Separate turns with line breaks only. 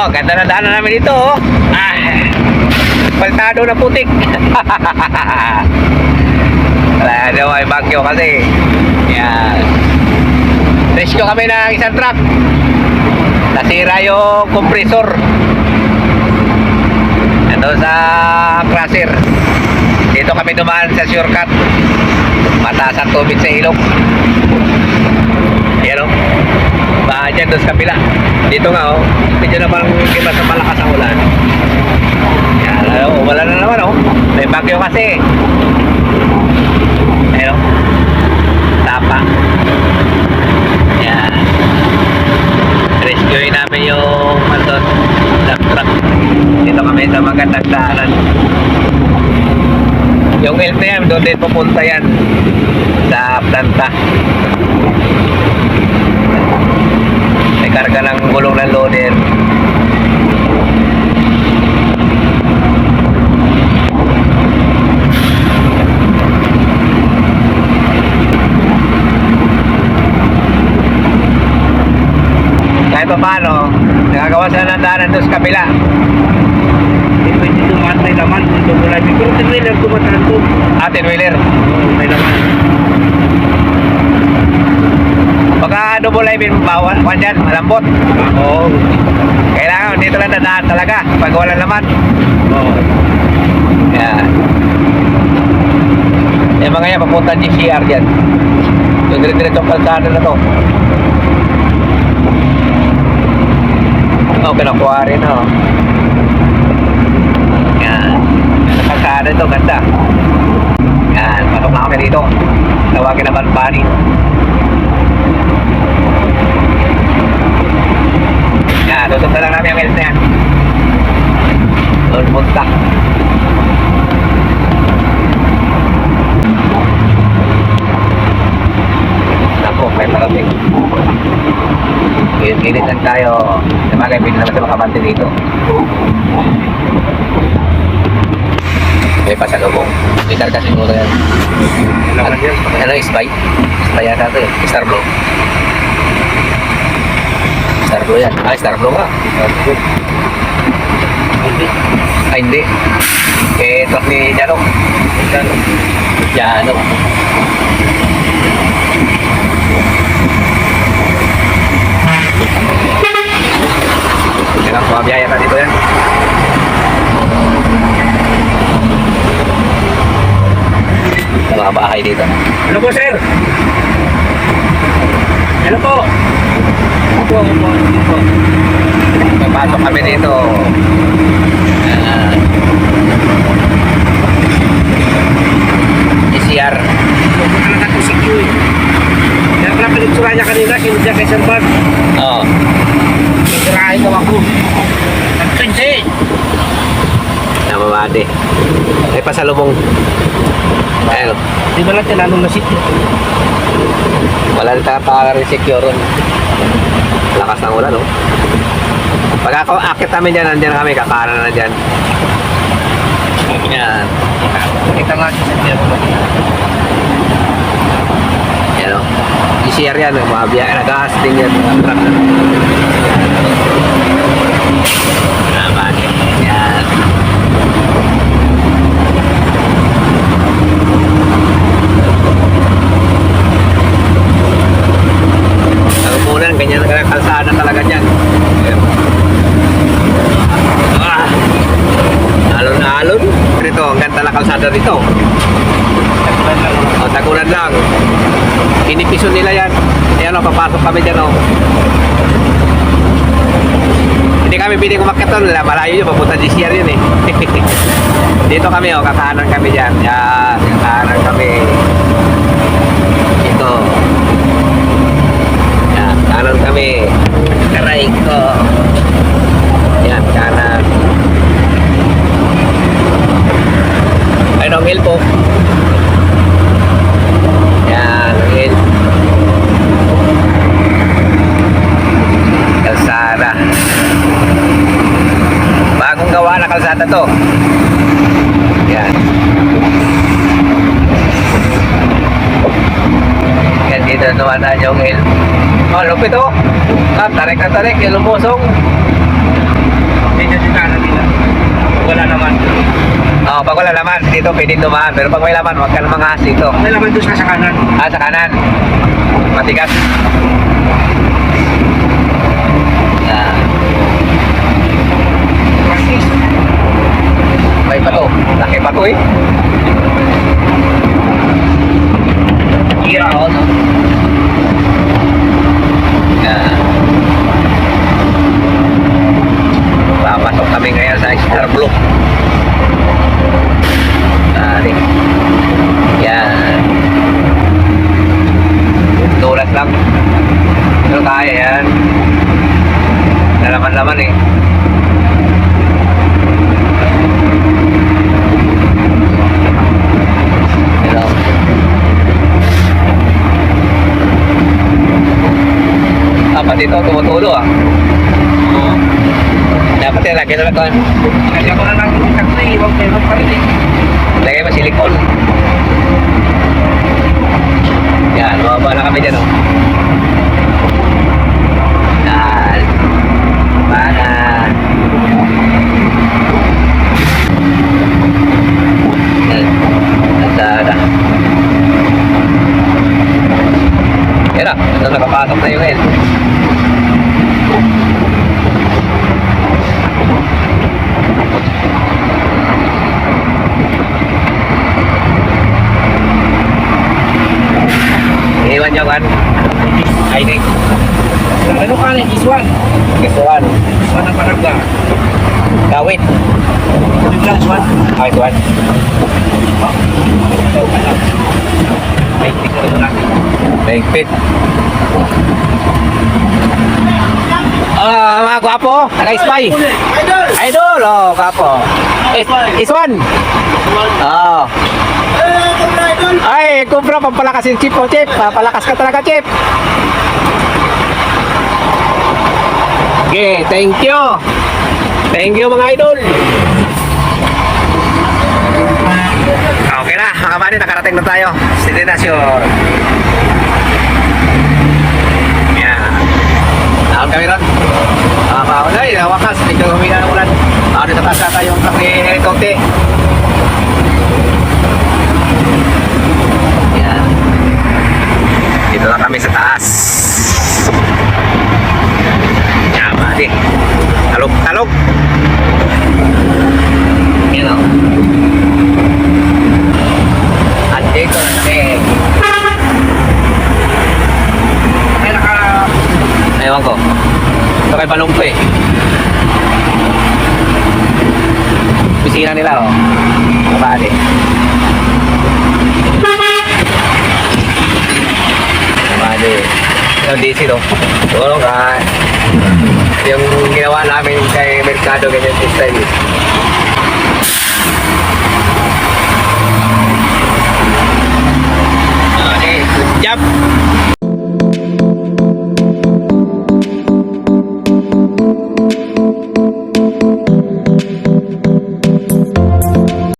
Oh, ganda na daanan namin dito, oh. Paltado na putik. Wala daw ay bagyo kasi. Yan. Rescue kami ng isang truck. Nasira yung compressor. Ito sa crusher. Dito kami dumaan sa shortcut. Mataas ang tubig sa ilog. Ayan, oh. Baha dyan doon sa kabila. Dito nga, oh. Medyo naman iba sa malakas ang ulan. Yan, oh. Wala na naman, oh. May bagyo kasi. Ayan, oh. Tapa. Yan. Rescuein namin yung dump truck. Dito kami sa magandang daanan. Yung elf na yan, doon din pupunta yan sa planta. May karga ng gulong ng loader. Kahit pa paano, nakagawa sila ng daanan doon sa kabila.
Hindi pwede tumatay naman kung tumulay. Pero tinwheeler tumataan doon.
Ten-wheeler.
May naman.
Pagka double live in bawal, dyan, malambot.
Oo.
Kailangan dito lang dadaan talaga pag wala naman.
Oo.
Yan. Yung mga yan, papunta GCR dyan. Yung dire-diretso kalsada na to. Oh, pinakuha rin, oh. Yan. Yung kalsada ito, ganda. Yan, pasok na kami dito. Tawagin naman Bunny. Yan, tutok na lang namin ang health na yan. Doon punta. Naku, may parating. Ginit lang tayo. Sabagay, pwede naman sa makabante dito. May pasalubong. May karga siguro yan. Ano, spy? Spy yata ito eh. Star Blue. Star Blue yan. Star Blue nga. Hindi. Eh, truck ni Jano. Jano. Kailang kumabiyaya na dito yan. Mga bahay dito.
Ano po, sir? Ano po? Opo.
Papasok kami dito. ECR.
Pupunta na natin si Q. Kaya pala pinitsura niya kanina, sinudya kay Sir Bart.
Oo.
Sirahin daw ako. Hindi.
Namamade. May pasalubong. Ayun.
Di ba lang tinanong na sityo?
Wala rin tayo rin secure ron. Lakas ng ulan, no? Pag ako akit namin dyan, nandyan kami, kakanan na dyan. Yan.
Kita nga si sityo.
Yan, no? I-share yan, mga biyak. Nag-ahas din yan. Namamade. Yan. Ang ganyan na kalsada talaga dyan. Alon na alon. Dito, ang ganda na kalsada dito. O, tagulan lang. Inipiso nila yan. Ayan o, papasok kami dyan o. Hindi kami piling umakyat doon. Malayo yun, papunta GCR yun eh. Dito kami o, kakahanan kami dyan. Yan, kakahanan kami. Ito. Kanan kami. Karay ko. Yan, kanan. Ayun ang hill po. Yan, ang hill. Kalsada. Bagong gawa na kalsada to. Yan. Yan, dito naman na yung hill. Oh, lupit oh. Tarik na tarik, yung lumusong.
Medyo dinaanan nila. Wala naman.
Oh, pag wala laman, dito pwede dumaan. Pero pag may laman, huwag ka namang ahas dito.
May laman doon sa kanan.
Ah, sa kanan. Matigas. Yan.
Practice.
May pato. Laki pato eh. Yeah, no? Yan. Papasok kami ngayon sa Star Blue. Dali. Yan. Tulas lang. Pero kaya yan. Nalaman-laman eh. Hello. Ah, pati ito tumutulo ah.
Oo.
Dapat yan, lagi na lang kan.
Kasi ako na lang yung takto eh. Huwag kayo pa rin eh.
Lagay mo silikon. Yan, mababa na kami dyan oh. Yan. Mana. Yan. Nagdada. Yan na, ito nakapasok na yung L. Iwan dyan kan. I think.
Ano ka na? Iswan.
Gustuhan.
Iswan ang paragga.
Kawit.
Bigla, Iswan.
Ay, tuwan.
May tignan mo natin.
Baigpit. Ah, mga gwapo. Naka-spy.
Idol!
Idol, oh, gwapo. Iswan. Oh. Ay, kumpra, pampalakas yung chip, oh, chip. Papalakas ka talaga, chip. Okay, thank you. Thank you, mga idol. Okay na, mga kamani, nakarating na tayo. Destination. Yan. Nakal kami ron. Mga kaulay, wakas, medyo humina ng ulan. Dito sa taas yung kasi konti. Yan. Dito na kami sa taas. Yan, mali. Talog, talog. Yan o. At dito na kami.
Ay,
Ewan ko. Ito kay Palungko eh. Pisina nila oh. Kabali. Kabali. Yung DC to. Siguro ka yung ginawa namin kay Mercado ganyan style.